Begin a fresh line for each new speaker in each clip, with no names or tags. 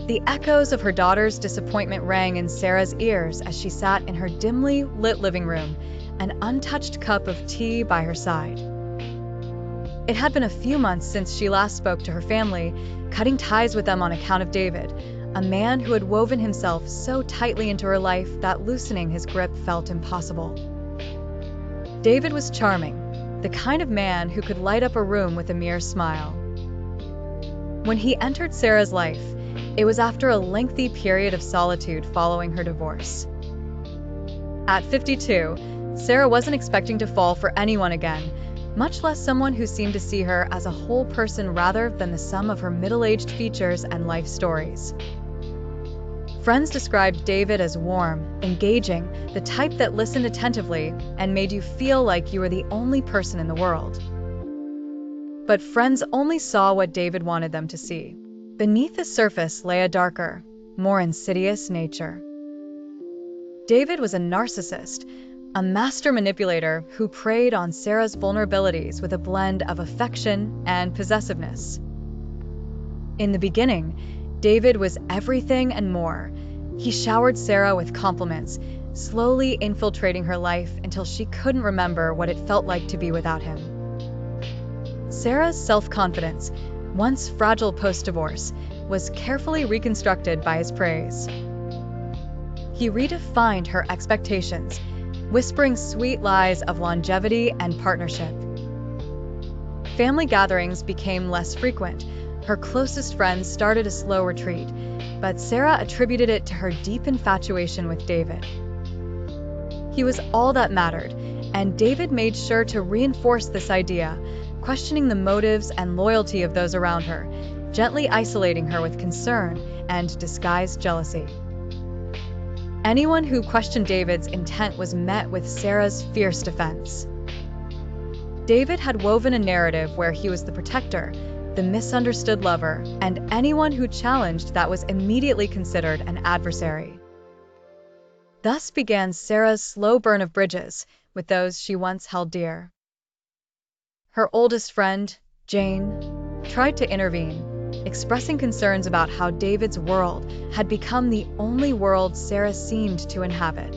The echoes of her daughter's disappointment rang in Sarah's ears as she sat in her dimly lit living room, an untouched cup of tea by her side. It had been a few months since she last spoke to her family, cutting ties with them on account of David, a man who had woven himself so tightly into her life that loosening his grip felt impossible. David was charming, the kind of man who could light up a room with a mere smile. When he entered Sarah's life, it was after a lengthy period of solitude following her divorce. At 52, Sarah wasn't expecting to fall for anyone again, much less someone who seemed to see her as a whole person rather than the sum of her middle-aged features and life stories. Friends described David as warm, engaging, the type that listened attentively and made you feel like you were the only person in the world. But friends only saw what David wanted them to see. Beneath the surface lay a darker, more insidious nature. David was a narcissist, a master manipulator who preyed on Sarah's vulnerabilities with a blend of affection and possessiveness. In the beginning, David was everything and more. He showered Sarah with compliments, slowly infiltrating her life until she couldn't remember what it felt like to be without him. Sarah's self-confidence, once fragile post-divorce, was carefully reconstructed by his praise. He redefined her expectations, whispering sweet lies of longevity and partnership. Family gatherings became less frequent. Her closest friends started a slow retreat, but Sarah attributed it to her deep infatuation with David. He was all that mattered, and David made sure to reinforce this idea, questioning the motives and loyalty of those around her, gently isolating her with concern and disguised jealousy. Anyone who questioned David's intent was met with Sarah's fierce defense. David had woven a narrative where he was the protector, the misunderstood lover, and anyone who challenged that was immediately considered an adversary. Thus began Sarah's slow burn of bridges with those she once held dear. Her oldest friend, Jane, tried to intervene, expressing concerns about how David's world had become the only world Sarah seemed to inhabit.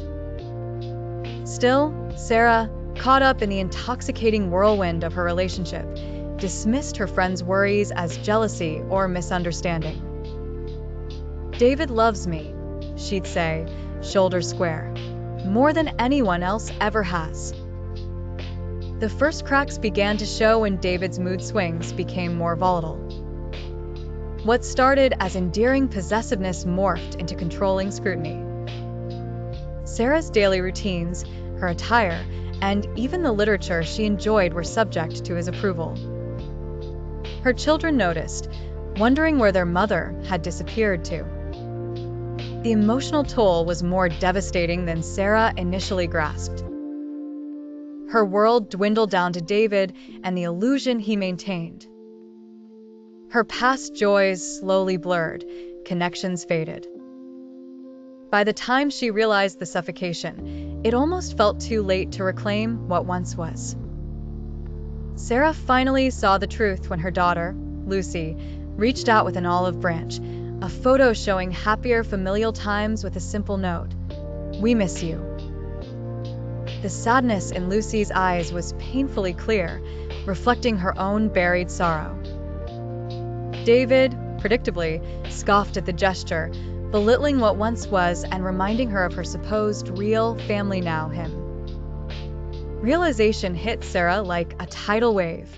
Still, Sarah, caught up in the intoxicating whirlwind of her relationship, dismissed her friend's worries as jealousy or misunderstanding. "David loves me," she'd say, shoulders square, "more than anyone else ever has." The first cracks began to show when David's mood swings became more volatile. What started as endearing possessiveness morphed into controlling scrutiny. Sarah's daily routines, her attire, and even the literature she enjoyed were subject to his approval. Her children noticed, wondering where their mother had disappeared to. The emotional toll was more devastating than Sarah initially grasped. Her world dwindled down to David and the illusion he maintained. Her past joys slowly blurred, connections faded. By the time she realized the suffocation, it almost felt too late to reclaim what once was. Sarah finally saw the truth when her daughter, Lucy, reached out with an olive branch, a photo showing happier familial times with a simple note, "We miss you." The sadness in Lucy's eyes was painfully clear, reflecting her own buried sorrow. David, predictably, scoffed at the gesture, belittling what once was and reminding her of her supposed real family now him. Realization hit Sarah like a tidal wave.